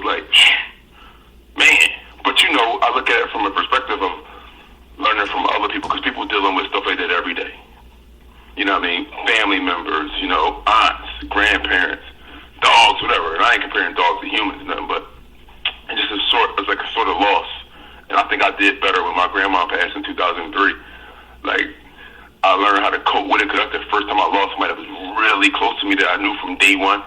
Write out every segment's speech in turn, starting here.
like, man. But I look at it from a perspective of learning from other people, because people dealing with stuff like that every day. You know what I mean? Family members, aunts, grandparents, dogs, whatever. And I ain't comparing dogs to humans, nothing, but it's just it's like a sort of loss. And I think I did better when my grandma passed in 2003. Like, I learned how to cope with it, because that's the first time I lost somebody that was really close to me that I knew from day one.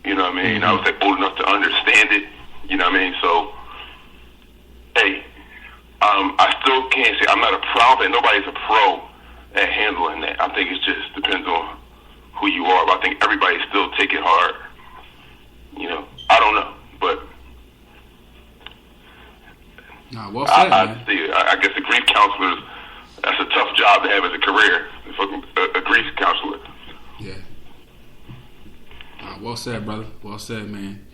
You know what I mean? Mm-hmm. I was like old enough to understand it. You know what I mean? So, hey, I still can't say I'm not a pro, but nobody's a pro at handling that. I think it just depends on who you are. But I think everybody still take it hard. I don't know, but well said, I guess a grief counselor, that's a tough job to have as a career. A grief counselor. Yeah. Well said, brother. Well said, man.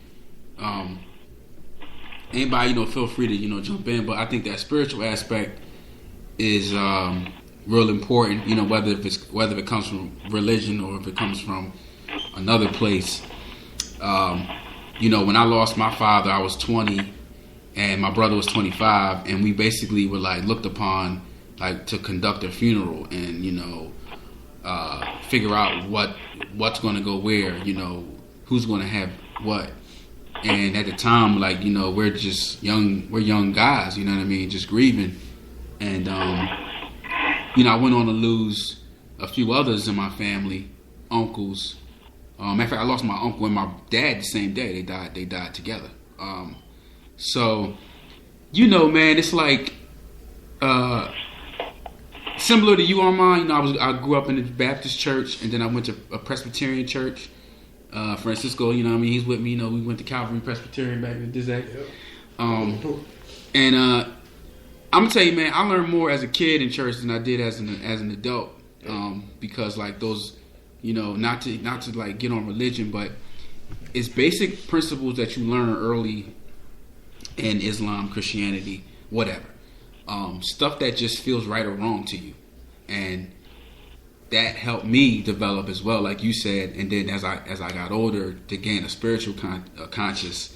Anybody, feel free to, jump in. But I think that spiritual aspect is real important. Whether it comes from religion or if it comes from another place. When I lost my father, I was 20, and my brother was 25, and we basically were looked upon to conduct a funeral and figure out what's going to go where, who's going to have what. And at the time, we're just we're young guys, you know what I mean, just grieving. And I went on to lose a few others in my family, uncles. Matter of fact, I lost my uncle and my dad the same day. They died together. So, man, it's like similar to you, Armand. I grew up in the Baptist church, and then I went to a Presbyterian church. Francisco, he's with me. We went to Calvary Presbyterian back in the day. And I'm gonna tell you, man, I learned more as a kid in church than I did as an adult. Because those, not to get on religion, but it's basic principles that you learn early in Islam, Christianity, whatever. Stuff that just feels right or wrong to you, and that helped me develop as well, like you said. And then as I got older, to gain a spiritual conscious,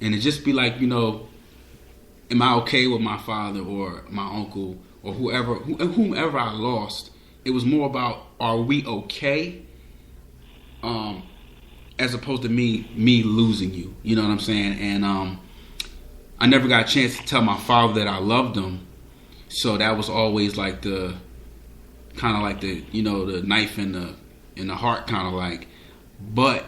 and to just be like, am I okay with my father or my uncle or whomever I lost? It was more about, are we okay? As opposed to me losing you. You know what I'm saying? And I never got a chance to tell my father that I loved him, so that was always the knife in the heart, But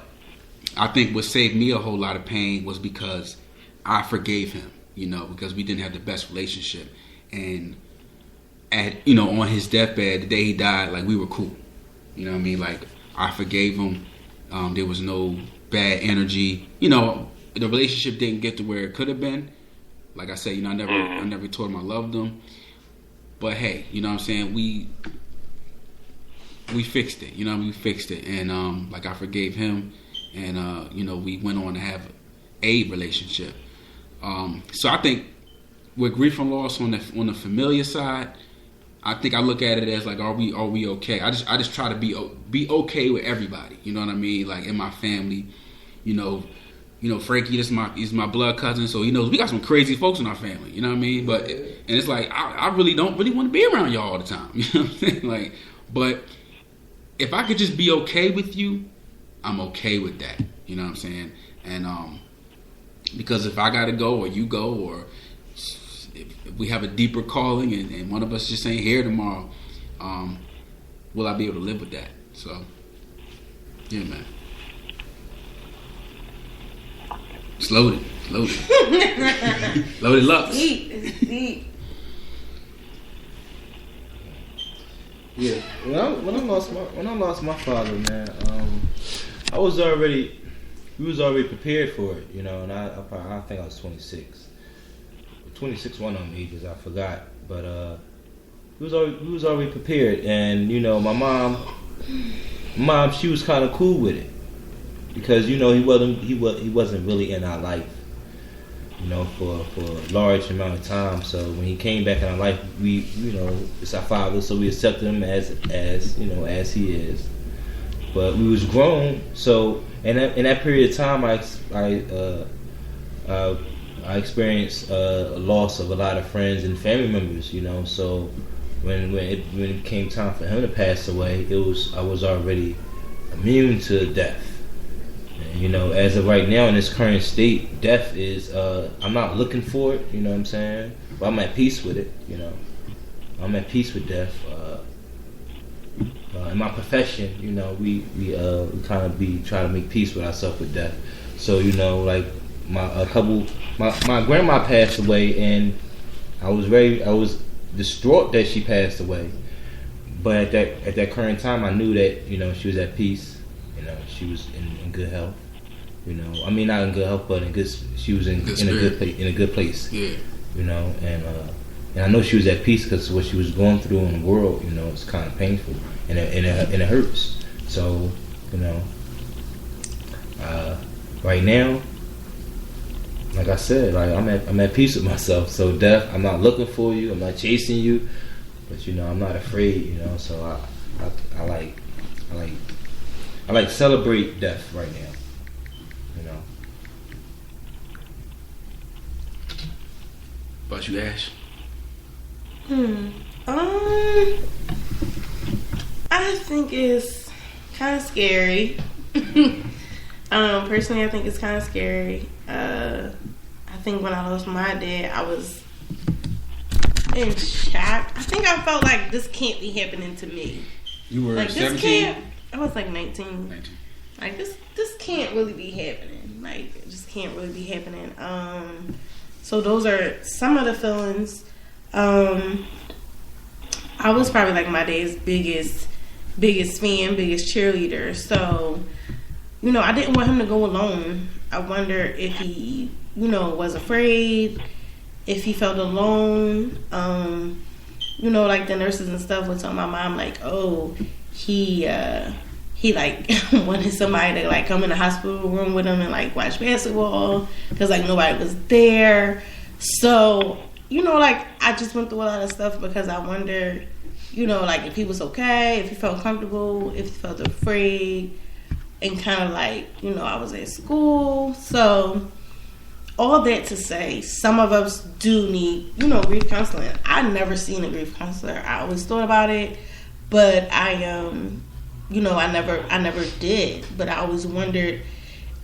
I think what saved me a whole lot of pain was because I forgave him, because we didn't have the best relationship. And on his deathbed, the day he died, we were cool. You know what I mean? I forgave him. There was no bad energy. The relationship didn't get to where it could have been. Like I said, I never told him I loved him. But hey, you know what I'm saying? We fixed it. We fixed it. And I forgave him, and we went on to have a relationship. So I think with grief and loss on the familiar side, I think I look at it as are we okay? I just try to be okay with everybody. You know what I mean? In my family, Frankie, is my blood cousin, so he knows we got some crazy folks in our family. You know what I mean? But and it's I really don't want to be around y'all all the time. You know what I'm saying? But if I could just be okay with you, I'm okay with that. You know what I'm saying? And because if I gotta go or you go, or if we have a deeper calling and one of us just ain't here tomorrow, will I be able to live with that? So, yeah, man. It's loaded. Loaded Lux. Deep. Yeah, when I lost my father, man, we was already prepared for it, and I think I was 26. 26 one of them ages, I forgot, but we was already prepared, and my mom, she was kind of cool with it, because he wasn't really in our life, for a large amount of time. So when he came back in our life, we, it's our father, so we accepted him as he is. But we was grown, so in that period of time, I experienced a loss of a lot of friends and family members, you know. So when it came time for him to pass away, I was already immune to death. And, you know, as of right now in this current state, death is I'm not looking for it. You know what I'm saying? But I'm at peace with it. You know, I'm at peace with death. In my profession, you know, we kind of try to make peace with ourselves with death. So, you know, like my grandma passed away, and I was distraught that she passed away. But at that current time, I knew that, you know, she was at peace. You know, she was in good health. You know, I mean, not in good health, but she was in a good place. Yeah. You know, and I know she was at peace because what she was going through in the world, you know, it's kind of painful and it hurts. So, you know, right now, like I said, like I'm at peace with myself. So death, I'm not looking for you. I'm not chasing you, but you know, I'm not afraid. You know, so I like celebrate death right now. You know. About you, Ash? I think it's kind of scary. Personally, I think it's kind of scary. I think when I lost my dad, I was in shock. I think I felt like this can't be happening to me. You were like 17? I was like 19. Like this can't really be happening. Like it just can't really be happening. So those are some of the feelings. I was probably like my dad's biggest fan, biggest cheerleader. So, you know, I didn't want him to go alone. I wonder if he, you know, was afraid, if he felt alone. You know, like the nurses and stuff would tell my mom, like, oh, he like wanted somebody to like come in the hospital room with him and like watch basketball because like nobody was there. So, you know, like I just went through a lot of stuff because I wondered, you know, like if he was okay, if he felt comfortable, if he felt afraid, and kind of like, you know, I was at school. So all that to say, some of us do need, you know, grief counseling. I've never seen a grief counselor. I always thought about it, but you know, I never did. But I always wondered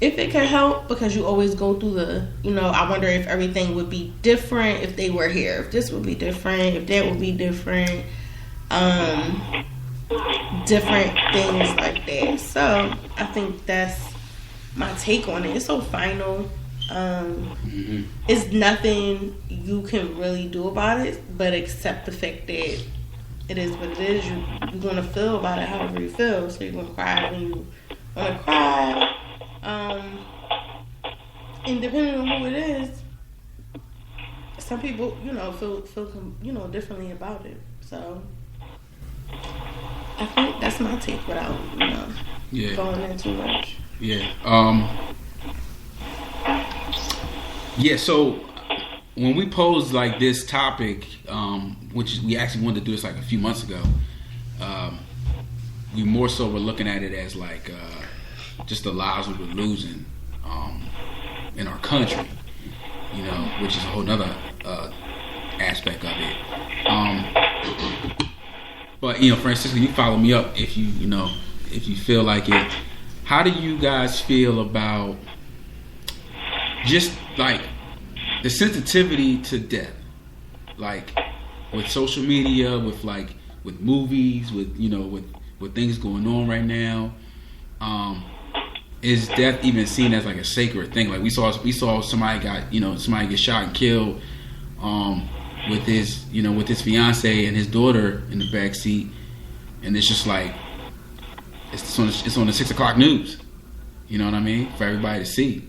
if it could help because you always go through the, you know, I wonder if everything would be different if they were here, if this would be different, if that would be different, different things like that. So I think that's my take on it. It's so final. It's nothing you can really do about it, but accept the fact that it is what it is. You're going to feel about it however you feel. So you're going to cry when you want to cry. And depending on who it is, some people, you know, feel you know, differently about it. So I think that's my take without, you know, going in too much. So when we posed like this topic, which we actually wanted to do this like a few months ago, we more so were looking at it as like just the lives we were losing in our country, you know, which is a whole nother aspect of it. But, you know, Francisco, you follow me up if you feel like it. How do you guys feel about just like the sensitivity to death, like with social media, with movies, with, you know, with things going on right now? Is death even seen as like a sacred thing? Like we saw somebody get shot and killed with his fiance and his daughter in the back seat, and it's just like it's on the 6 o'clock news. You know what I mean? For everybody to see.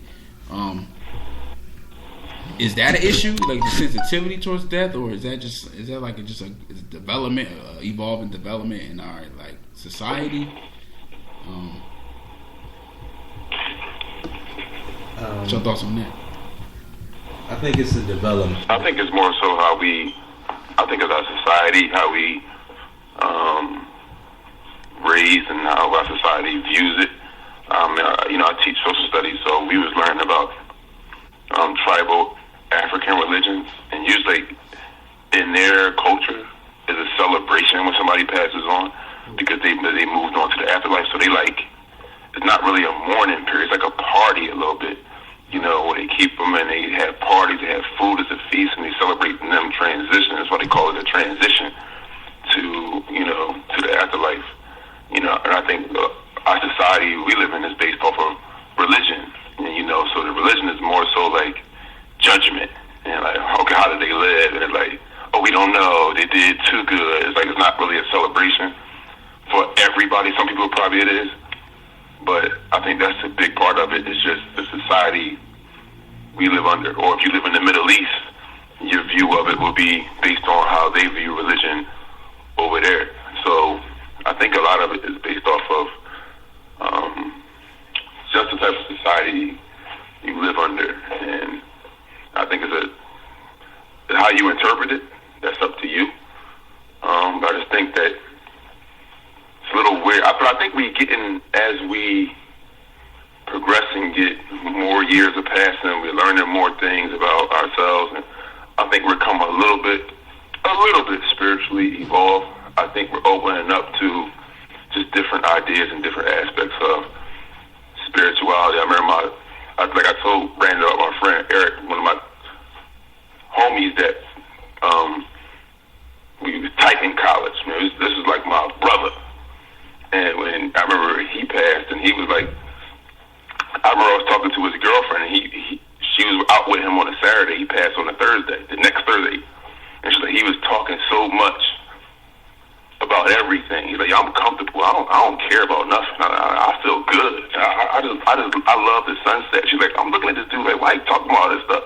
Is that an issue, like the sensitivity towards death, or is that like a development, evolving development in our like society? What's your thoughts on that? I think it's a development. I think it's more so how as our society, how we raised and how our society views it. You know, I teach social studies, so we was learning about tribal African religions, and usually in their culture is a celebration when somebody passes on because they moved on to the afterlife. So they like, it's not really a mourning period. It's like a party a little bit, you know, where they keep them and they have parties, they have food as a feast, and they celebrate them transition. That's why they call it a transition to, you know, to the afterlife. You know, and I think our society we live in is based off of religion, and, you know, so the religion is more so like judgment and like, okay, how did they live? And it's like, oh, we don't know, they did too good. It's like it's not really a celebration for everybody. Some people probably it is, but I think that's a big part of it. It's just the society we live under. Or if you live in the Middle East, your view of it will be based on how they view religion over there. So I think a lot of it is based off of just the type of society you live under, and I think it's how you interpret it. That's up to you. But I just think that it's a little weird. But I think we getting, as we progress and get more years of passing, we're learning more things about ourselves, and I think we're coming a little bit spiritually evolved. I think we're opening up to just different ideas and different aspects of spirituality. I remember I told Brandon about my friend Eric, one of my homies that we was tight in college. Man, this is like my brother. And when I remember he passed, and he was like, I remember I was talking to his girlfriend, and she was out with him on a Saturday. He passed on a Thursday, the next Thursday, and she's like, he was talking so much about everything. He's like, yeah, I'm comfortable. I don't care about nothing. I feel good. I love the sunset. She's like, I'm looking at this dude like, why you talking about all this stuff?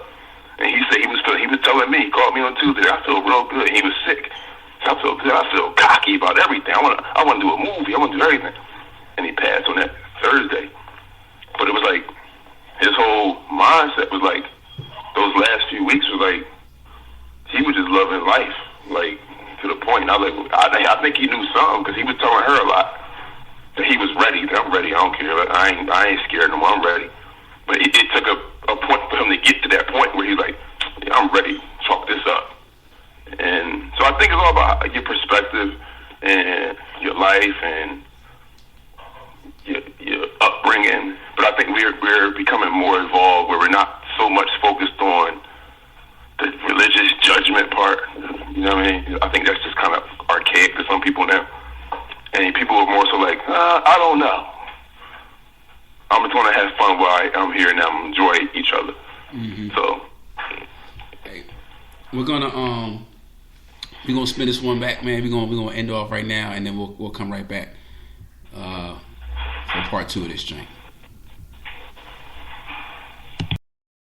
And he said he was telling me, he called me on Tuesday, I feel real good. He was sick. So I feel good. I feel cocky about everything. I want to do a movie. I want to do everything. And he passed on that Thursday. But it was like, his whole mindset was like, those last few weeks was like, he was just loving life, like, to the point. And I was like, I think he knew something, because he was telling her a lot that he was ready. That I'm ready. I don't care. I ain't scared no more. I'm ready. But it took a point for him to get to that point where he's like, yeah, I'm ready. Chalk this up. And so I think it's all about your perspective and your life and your upbringing. But I think we're becoming more involved, where we're not so much focused on the religious judgment part. You know what I mean? I think that's just kind of archaic to some people now. And people are more so like, I don't know. I'm just want to have fun while I'm here and I'm enjoy each other. Mm-hmm. So, hey, we're gonna spin this one back, man. We're gonna end off right now, and then we'll come right back for part 2 of this joint.